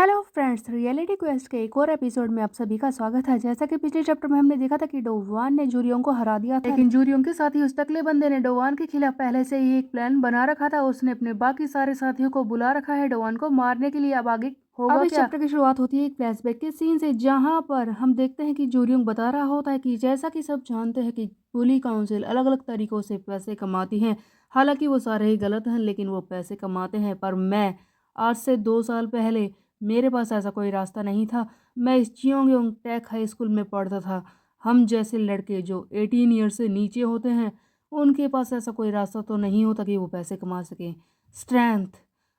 Hello friends, reality quest के एक और एपिसोड में आप सभी का स्वागत है। जैसा कि पिछले चैप्टर में हमने देखा था कि डोवान ने जूरियों को हरा दिया था, लेकिन जूरियों के साथ ही उस टकले बंदे ने डोवान के खिलाफ पहले से ही एक प्लान बना रखा था। उसने अपने बाकी सारे साथियों को बुला रखा है डोवान को मारने के लिए। अब आगे होगा क्या? इस चैप्टर की शुरुआत होती है एक फ्लैशबैक के सीन से, जहाँ पर हम देखते हैं कि जूरियों बता रहा होता है कि जैसा कि सब जानते हैं कि बुली काउंसिल अलग अलग तरीकों से पैसे कमाती हैं। हालांकि वो सारे ही गलत हैं, लेकिन वो पैसे कमाते हैं। पर मैं आज से 2 साल पहले मेरे पास ऐसा कोई रास्ता नहीं था। मैं इस चियोंगयोंग टेक हाई स्कूल में पढ़ता था। हम जैसे लड़के जो 18 ईयर से नीचे होते हैं, उनके पास ऐसा कोई रास्ता तो नहीं होता कि वो पैसे कमा सकें। स्ट्रेंथ,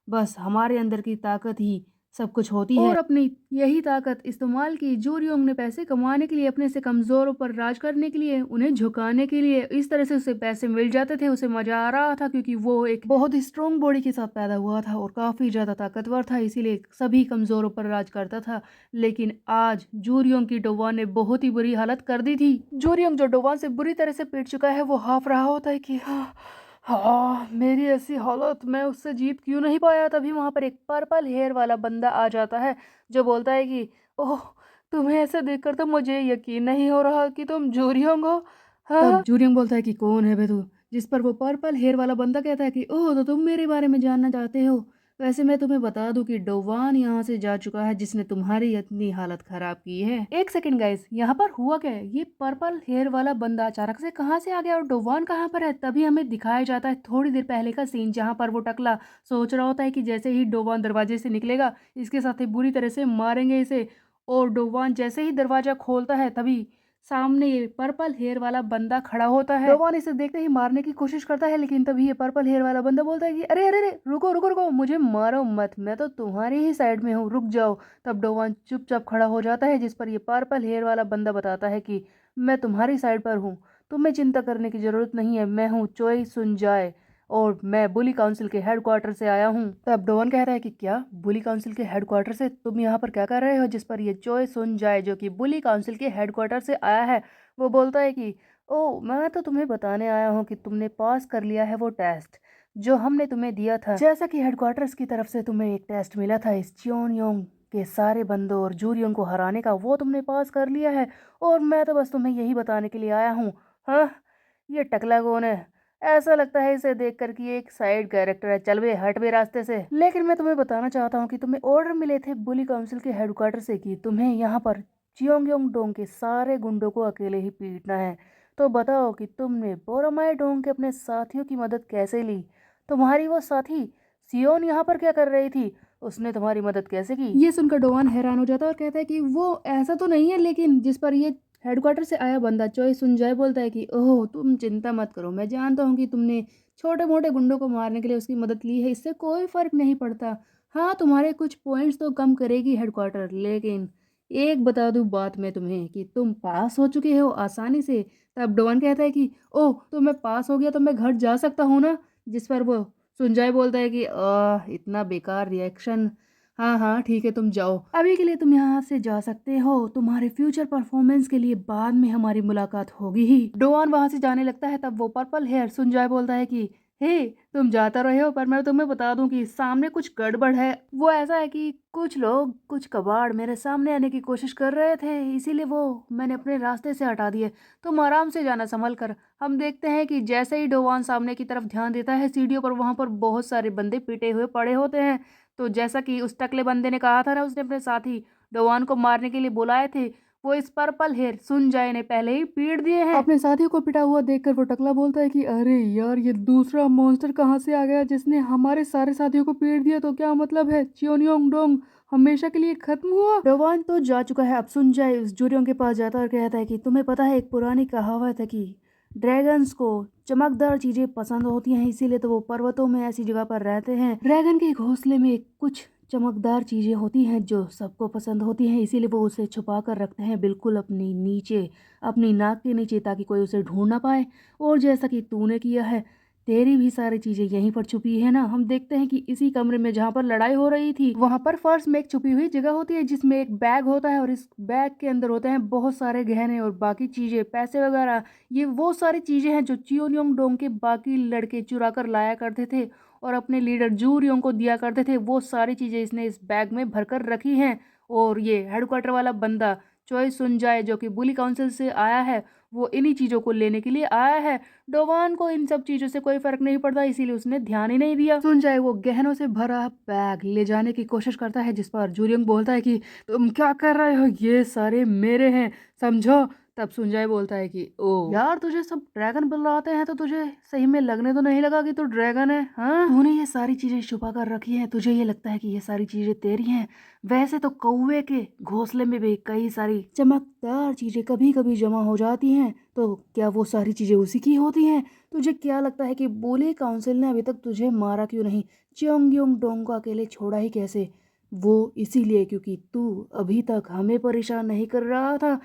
बस हमारे अंदर की ताकत ही सब कुछ होती है। और अपनी यही ताकत इस्तेमाल की जूरियोंग ने पैसे कमाने के लिए, अपने से कमज़ोरों पर राज करने के लिए, उन्हें झुकाने के लिए। इस तरह से उसे पैसे मिल जाते थे। उसे मज़ा आ रहा था क्योंकि वो एक बहुत ही स्ट्रॉन्ग बॉडी के साथ पैदा हुआ था और काफ़ी ज़्यादा ताकतवर था, इसीलिए सभी कमज़ोरों पर राज करता था। लेकिन आज जूरियोंग की डोवान ने बहुत ही बुरी हालत कर दी थी। जूरियोंग जो डोवान से बुरी तरह से पिट चुका है, वो हाफ रहा होता है कि हाँ, मेरी ऐसी हालत, मैं उससे जीत क्यों नहीं पाया। तभी वहां पर एक पर्पल हेयर वाला बंदा आ जाता है जो बोलता है कि ओह, तुम्हें ऐसे देखकर तो मुझे यकीन नहीं हो रहा कि तुम जूरियोंग हो। हाँ। तब जूरियोंग बोलता है कि कौन है बे तू? जिस पर वो पर्पल हेयर वाला बंदा कहता है कि ओह, तो तुम मेरे बारे में जानना चाहते हो। वैसे मैं तुम्हें बता दूं कि डोवान यहाँ से जा चुका है, जिसने तुम्हारी इतनी हालत खराब की है। एक सेकंड गाइस, यहाँ पर हुआ क्या है? ये पर्पल हेयर वाला बंदा अचानक से कहाँ से आ गया और डोवान कहाँ पर है? तभी हमें दिखाया जाता है थोड़ी देर पहले का सीन, जहाँ पर वो टकला सोच रहा होता है कि जैसे ही डोवान दरवाजे से निकलेगा, इसके साथ ही बुरी तरह से मारेंगे इसे। और डोवान जैसे ही दरवाजा खोलता है, तभी सामने ये पर्पल हेयर वाला बंदा खड़ा होता है। डोवान इसे देखते ही मारने की कोशिश करता है, लेकिन तभी ये पर्पल हेयर वाला बंदा बोलता है कि अरे अरे अरे, रुको रुको रुको, मुझे मारो मत, मैं तो तुम्हारी ही साइड में हूँ, रुक जाओ। तब डोवान चुपचाप खड़ा हो जाता है, जिस पर ये पर्पल हेयर वाला बंदा बताता है कि मैं तुम्हारी साइड पर हूँ, तुम्हें चिंता करने की जरूरत नहीं है, मैं हूँ चोई सुनजाए और मैं बुली काउंसिल के हेडक्वार्टर से आया हूँ। तब डोवन कह रहा है कि क्या, बुली काउंसिल के हेडक्वार्टर से? तुम यहाँ पर क्या कर रहे हो? जिस पर ये चोय सुन जाए, जो कि बुली काउंसिल के हेडक्वार्टर से आया है, वो बोलता है कि ओ, मैं तो तुम्हें बताने आया हूँ कि तुमने पास कर लिया है वो टेस्ट जो हमने तुम्हें दिया था। जैसा कि हेडक्वार्टर्स की तरफ से तुम्हें एक टेस्ट मिला था इस चियोंगयोंग के सारे बंदों और जूरियोंग को हराने का, वो तुमने पास कर लिया है। और मैं तो बस तुम्हें यही बताने के लिए आया हूँ। हाँ, ये टकला कौन है? ऐसा लगता है इसे देखकर कि एक साइड कैरेक्टर है, चल वे हट वे रास्ते से। लेकिन मैं तुम्हें बताना चाहता हूँ कि तुम्हें ऑर्डर मिले थे बुली काउंसिल के हेडक्वार्टर से कि तुम्हें यहाँ पर चियोंगयोंग डोंग के सारे गुंडों को अकेले ही पीटना है। तो बताओ कि तुमने बोरामाई डोंग के अपने साथियों की मदद कैसे ली? तुम्हारी वो साथी सियोन यहाँ पर क्या कर रही थी? उसने तुम्हारी मदद कैसे की? ये सुनकर डोवान हैरान हो जाता है और कहता है कि वो ऐसा तो नहीं है, लेकिन जिस पर ये हेडक्वार्टर से आया बंदा चोई सुनजाए बोलता है कि ओह, तुम चिंता मत करो, मैं जानता हूँ कि तुमने छोटे मोटे गुंडों को मारने के लिए उसकी मदद ली है, इससे कोई फर्क नहीं पड़ता। हाँ, तुम्हारे कुछ पॉइंट्स तो कम करेगी हेडक्वार्टर, लेकिन एक बता दूं बात मैं तुम्हें कि तुम पास हो चुके हो आसानी से। तब डॉन कहता है कि ओह, तो मैं पास हो गया तो मैं घर जा सकता हूँ ना? जिस पर वो सुनजाए बोलता है कि इतना बेकार रिएक्शन। हाँ हाँ, ठीक है, तुम जाओ, अभी के लिए तुम यहाँ से जा सकते हो, तुम्हारे फ्यूचर परफॉर्मेंस के लिए बाद में हमारी मुलाकात होगी ही। डोआन वहां से जाने लगता है। तब वो पर्पल हेयर सुनजाए बोलता है कि हे, तुम जाता रहे हो, पर मैं तुम्हें बता दूं कि सामने कुछ गड़बड़ है। वो ऐसा है कि कुछ लोग, कुछ कबाड़ मेरे सामने आने की कोशिश कर रहे थे, इसीलिए वो मैंने अपने रास्ते से हटा दिए। तुम आराम से जाना, संभल कर। हम देखते हैं कि जैसे ही डोवान सामने की तरफ ध्यान देता है, सीढ़ियों पर वहां पर बहुत सारे बंदे पिटे हुए पड़े होते हैं। तो जैसा कि उस टकले बंदे ने कहा था ना, उसने अपने साथी डोवान को मारने के लिए बुलाए थे, वो इस पर्पल हेयर सुनजाए ने पहले ही पीट दिए हैं। अपने साथियों को पिटा हुआ देखकर वो टकला बोलता है कि अरे यार, ये दूसरा मॉन्स्टर कहाँ से आ गया जिसने हमारे सारे साथियों को पीट दिया? तो क्या मतलब है, चियोनियोंग डोंग हमेशा के लिए खत्म हुआ? डोवान तो जा चुका है। अब सुनजाए उस जूरियों के पास जाता और कहता है कि तुम्हें पता है, एक पुरानी कहावत है कि ड्रैगन्स को चमकदार चीजें पसंद होती हैं, इसीलिए तो वो पर्वतों में ऐसी जगह पर रहते हैं। ड्रैगन के घोंसले में कुछ चमकदार चीजें होती हैं जो सबको पसंद होती हैं, इसीलिए वो उसे छुपा कर रखते हैं बिल्कुल अपनी नीचे, अपनी नाक के नीचे, ताकि कोई उसे ढूंढ ना पाए। और जैसा कि तूने किया है, तेरी भी सारी चीजें यहीं पर छुपी है ना। हम देखते हैं कि इसी कमरे में जहाँ पर लड़ाई हो रही थी, वहां पर फर्श में एक छुपी हुई जगह होती है, जिसमें एक बैग होता है और इस बैग के अंदर होते हैं बहुत सारे गहने और बाकी चीजें, पैसे वगैरह। ये वो सारी चीजें हैं जो चियोनियोंग डोंग के बाकी लड़के चुरा कर लाया करते थे और अपने लीडर जूरियों को दिया करते थे, वो सारी चीज़ें इसने इस बैग में भरकर रखी हैं। और ये हेडक्वार्टर वाला बंदा चोई सुनजाए जो कि बुली काउंसिल से आया है, वो इन्हीं चीज़ों को लेने के लिए आया है। डोवान को इन सब चीज़ों से कोई फर्क नहीं पड़ता, इसीलिए उसने ध्यान ही नहीं दिया। सुनजाए वो गहनों से भरा बैग ले जाने की कोशिश करता है, जिस पर जूरियंग बोलता है कि तुम क्या कर रहे हो, ये सारे मेरे हैं, समझो। तब सुनजाए बोलता है कि ओ यार, तुझे सब ड्रैगन बुलाते हैं तो तुझे सही में लगने तो नहीं लगा कि तू ड्रैगन है? हाँ, तूने ये सारी चीजें छुपा कर रखी हैं, तुझे ये लगता है कि ये सारी चीजें तेरी हैं। वैसे तो कौवे के घोंसले में भी कई सारी चमकदार चीजें कभी कभी जमा हो जाती हैं, तो क्या वो सारी चीजें उसी की होती हैं? तुझे क्या लगता है कि बोले काउंसिल ने अभी तक तुझे मारा क्यों नहीं? च्योंगयोंग डोंग को अकेले छोड़ा ही कैसे? वो इसीलिए क्योंकि तू अभी तक हमें परेशान नहीं कर रहा था।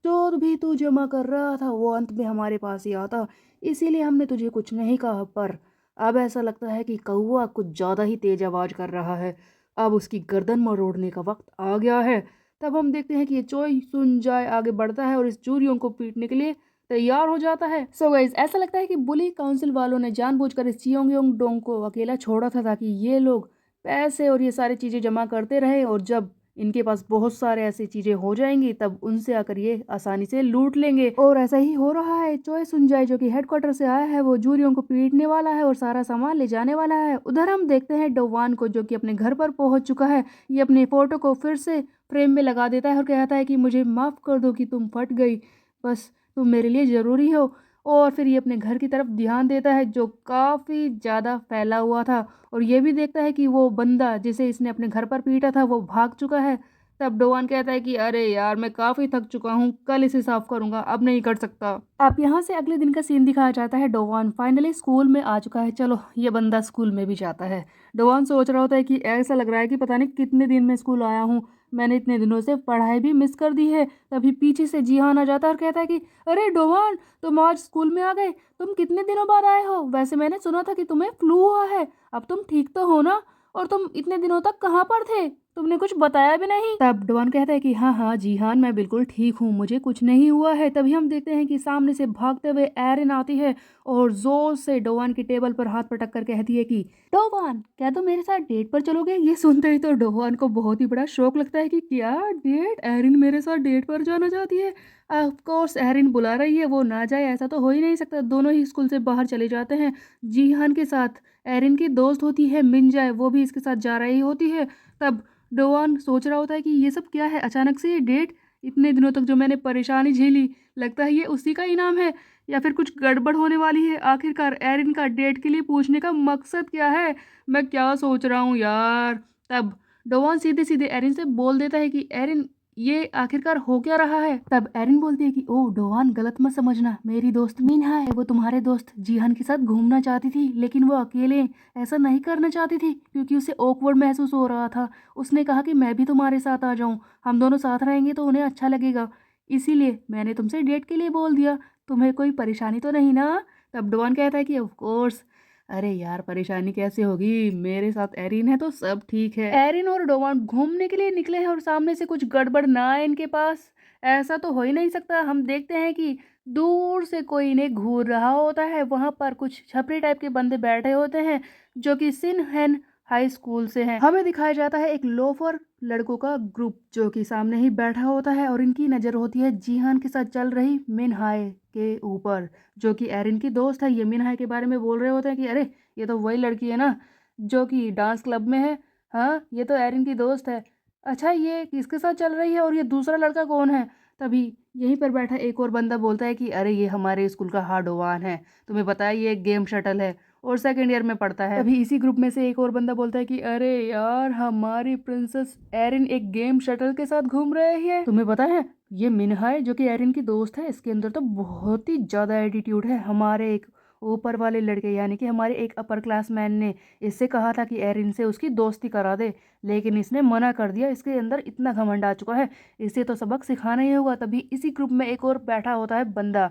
जो भी तू जमा कर रहा था वो अंत में हमारे पास ही आता, इसीलिए हमने तुझे कुछ नहीं कहा। पर अब ऐसा लगता है कि कौवा कुछ ज़्यादा ही तेज आवाज़ कर रहा है, अब उसकी गर्दन मरोड़ने का वक्त आ गया है। तब हम देखते हैं कि ये चोई सुन जाए आगे बढ़ता है और इस चूरियों को पीटने के लिए तैयार हो जाता है। सो गाइस, ऐसा लगता है कि बुली काउंसिल वालों ने जानबूझकर इस चियोंगयोंग डोंग को अकेला छोड़ा था, ताकि ये लोग पैसे और ये सारी चीज़ें जमा करते रहे, और जब इनके पास बहुत सारे ऐसी चीजें हो जाएंगी तब उनसे आकर ये आसानी से लूट लेंगे। और ऐसा ही हो रहा है। चोय सुनजाए जो कि हेडक्वार्टर से आया है, वो जूरियों को पीटने वाला है और सारा सामान ले जाने वाला है। उधर हम देखते हैं डोवान को, जो कि अपने घर पर पहुंच चुका है। ये अपनी फोटो को फिर से फ्रेम में लगा देता है और कहता है कि मुझे माफ कर दो कि तुम फट गई, बस तुम मेरे लिए जरूरी हो। और फिर ये अपने घर की तरफ ध्यान देता है, जो काफी ज्यादा फैला हुआ था, और ये भी देखता है कि वो बंदा जिसे इसने अपने घर पर पीटा था वो भाग चुका है। तब डोवान कहता है कि अरे यार, मैं काफी थक चुका हूँ, कल इसे साफ करूंगा, अब नहीं कर सकता। अब यहाँ से अगले दिन का सीन दिखाया जाता है। डोवान फाइनली स्कूल में आ चुका है, चलो ये बंदा स्कूल में भी जाता है। डोवान सोच रहा होता है कि ऐसा लग रहा है कि पता नहीं कितने दिन में स्कूल आया हूँ, मैंने इतने दिनों से पढ़ाई भी मिस कर दी है। तभी पीछे से जीहान आ जाता है और कहता है कि अरे डोवान, तुम आज स्कूल में आ गए, तुम कितने दिनों बाद आए हो? वैसे मैंने सुना था कि तुम्हें फ्लू हुआ है, अब तुम ठीक तो हो ना? और तुम इतने दिनों तक कहाँ पर थे, तुमने कुछ बताया भी नहीं। तब डॉन कहता है कि हाँ हाँ जीहान, मैं बिल्कुल ठीक हूँ, मुझे कुछ नहीं हुआ है। तभी हम देखते हैं कि सामने से भागते हुए एरिन आती है और जोर से डोवान की टेबल पर हाथ पटक कर कहती है कि डोवान, क्या तुम मेरे साथ डेट पर चलोगे? ये सुनते ही तो डोवान को बहुत ही बड़ा शौक लगता है कि क्या डेट, एरिन मेरे साथ डेट पर जाना चाहती है। ऑफ कोर्स एरिन बुला रही है, वो ना जाए ऐसा तो हो ही नहीं सकता। दोनों ही स्कूल से बाहर चले जाते हैं जीहान के साथ। एरिन की दोस्त होती है मिंजाए, वो भी इसके साथ जा रही होती है। तब डोवान सोच रहा होता है कि ये सब क्या है, अचानक से ये डेट, इतने दिनों तक जो मैंने परेशानी झेली, लगता है ये उसी का इनाम है, या फिर कुछ गड़बड़ होने वाली है। आखिरकार एरिन का डेट के लिए पूछने का मकसद क्या है, मैं क्या सोच रहा हूँ यार। तब डोवान सीधे सीधे एरिन से बोल देता है कि एरिन, ये आखिरकार हो क्या रहा है? तब एरिन बोलती है कि ओ डोवान, गलत मत समझना, मेरी दोस्त मीना है, वो तुम्हारे दोस्त जीहान के साथ घूमना चाहती थी, लेकिन वो अकेले ऐसा नहीं करना चाहती थी क्योंकि उसे ऑकवर्ड महसूस हो रहा था। उसने कहा कि मैं भी तुम्हारे साथ आ जाऊं, हम दोनों साथ रहेंगे तो उन्हें अच्छा लगेगा, इसीलिए मैंने तुमसे डेट के लिए बोल दिया। तुम्हें कोई परेशानी तो नहीं ना? तब डॉन कहता है कि ऑफ कोर्स। अरे यार, परेशानी कैसे होगी, मेरे साथ एरिन है तो सब ठीक है। एरिन और डोवान घूमने के लिए निकले हैं और सामने से कुछ गड़बड़ ना आए इनके पास, ऐसा तो हो ही नहीं सकता। हम देखते हैं कि दूर से कोई इन्हें घूर रहा होता है, वहां पर कुछ छपरी टाइप के बंदे बैठे होते हैं जो कि सिन हैन हाई स्कूल से हैं। हमें दिखाया जाता है एक लोफर लड़कों का ग्रुप जो कि सामने ही बैठा होता है, और इनकी नज़र होती है जीहान के साथ चल रही मिन हाय के ऊपर, जो कि एरिन की दोस्त है। ये मिन हाय के बारे में बोल रहे होते हैं कि अरे, ये तो वही लड़की है ना जो कि डांस क्लब में है, हाँ ये तो एरिन की दोस्त है। अच्छा, ये किसके साथ चल रही है और ये दूसरा लड़का कौन है? तभी यहीं पर बैठा एक और बंदा बोलता है कि अरे, ये हमारे स्कूल का हार्डवान है, तुम्हें पता है ये एक गेम शटल है और सेकेंड ईयर में पढ़ता है। तभी इसी ग्रुप में से एक और बंदा बोलता है कि अरे यार, हमारी प्रिंसेस एरिन एक गेम शटल के साथ घूम रही है, तुम्हें पता है? ये मिनहा है जो कि एरिन की दोस्त है, इसके अंदर तो बहुत ही ज्यादा एटीट्यूड है। हमारे एक ऊपर वाले लड़के यानी कि हमारे एक अपर क्लास मैन ने इससे कहा था कि एरिन से उसकी दोस्ती करा दे, लेकिन इसने मना कर दिया। इसके अंदर इतना घमंड आ चुका है, इसे तो सबक सिखाना ही होगा। तभी इसी ग्रुप में एक और बैठा होता है बंदा,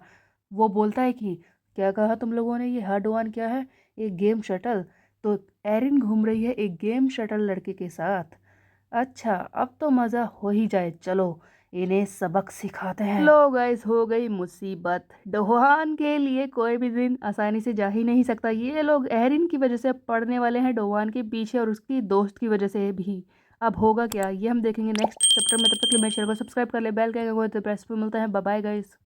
वो बोलता है कि क्या कहा तुम लोगों ने, ये हार्डवान क्या है? एक गेम शटल? तो एरिन घूम रही है एक गेम शटल लड़के के साथ। अच्छा, अब तो मज़ा हो ही जाए, चलो इन्हें सबक सिखाते हैं। लो गाइस, हो गई मुसीबत। डोहान के लिए कोई भी दिन आसानी से जा ही नहीं सकता। ये लोग एरिन की वजह से पड़ने वाले हैं डोहान के पीछे और उसकी दोस्त की वजह से भी। अब होगा क्या, ये हम देखेंगे नेक्स्ट चैप्टर में। तब तक के लिए मेरे चैनल को सब्सक्राइब कर ले, बेल के आइकन को प्रेस पे। मिलता है, बाय बाय गाइस।